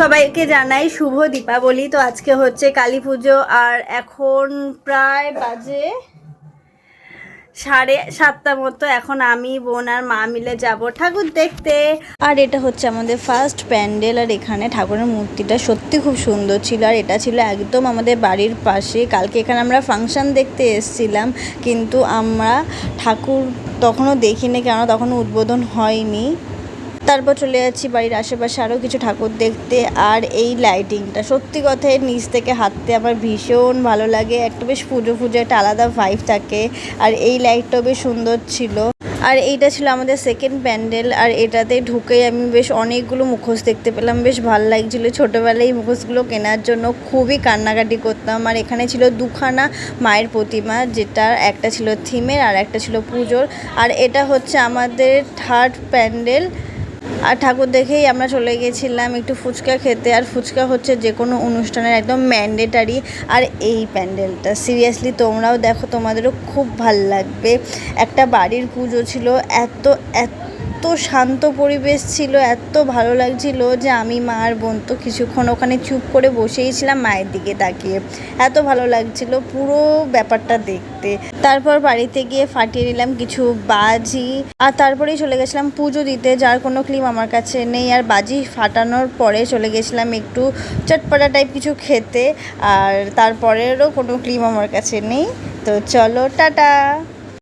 সবাইকে জানাই শুভ দীপাবলি। তো আজকে হচ্ছে কালী পুজো আর এখন প্রায় বাজে 7:30 মতো। এখন আমি বোন আর মা মিলে যাব ঠাকুর দেখতে। আর এটা হচ্ছে আমাদের ফার্স্ট প্যান্ডেল। আর এখানে ঠাকুরের মূর্তিটা সত্যি খুব সুন্দর ছিল। আর এটা ছিল একদম আমাদের বাড়ির পাশে। কালকে এখানে আমরা ফাংশন দেখতে এসেছিলাম, কিন্তু আমরা ঠাকুর তখনও দেখিনি, কেননা তখনও উদ্বোধন হয়নি। তারপর চলে যাচ্ছি বাড়ির আশেপাশে আরও কিছু ঠাকুর দেখতে। আর এই লাইটিংটা সত্যি কথায় নিচ থেকে হাঁটতে আমার ভীষণ ভালো লাগে। একটা বেশ পুজো একটা আলাদা ভাইব থাকে। আর এই লাইটটাও বেশ সুন্দর ছিল। আর এইটা ছিল আমাদের সেকেন্ড প্যান্ডেল। আর এটাতে ঢুকেই আমি বেশ অনেকগুলো মুখোশ দেখতে পেলাম, বেশ ভালো লাগছিলো। ছোটোবেলায় এই মুখোশগুলো কেনার জন্য খুবই কান্নাকাটি করতাম। আর এখানে ছিল দুখানা মায়ের প্রতিমা, যেটা একটা ছিল থিমের আর একটা ছিল পুজোর। আর এটা হচ্ছে আমাদের থার্ড প্যান্ডেল। আর ঠাকুর দেখেই আমরা চলে গেছিলাম একটু ফুচকা খেতে। আর ফুচকা হচ্ছে যে কোনো অনুষ্ঠানের একদম ম্যান্ডেটারি। আর এই প্যান্ডেলটা সিরিয়াসলি তোমরাও দেখো, তোমাদেরও খুব ভাল লাগবে। একটা বাড়ির পুজো ছিল, এত শান্ত পরিবেশ ছিল, এত ভালো লাগছিল যে আমি মা আর বোন তো কিছুক্ষণ ওখানে চুপ করে বসেই ছিলাম মায়ের দিকে তাকিয়ে। এত ভালো লাগছিল পুরো ব্যাপারটা দেখতে। তারপর বাড়িতে গিয়ে ফাটিয়ে নিলাম কিছু বাজি। আর তারপরেই চলে গেছিলাম পুজো দিতে, যার কোনো ক্লিপ আমার কাছে নেই। আর বাজি ফাটানোর পরে চলে গেছিলাম একটু চটপটা টাইপ কিছু খেতে। আর তারপরেরও কোনো ক্লিপ আমার কাছে নেই। তো চলো, টাটা।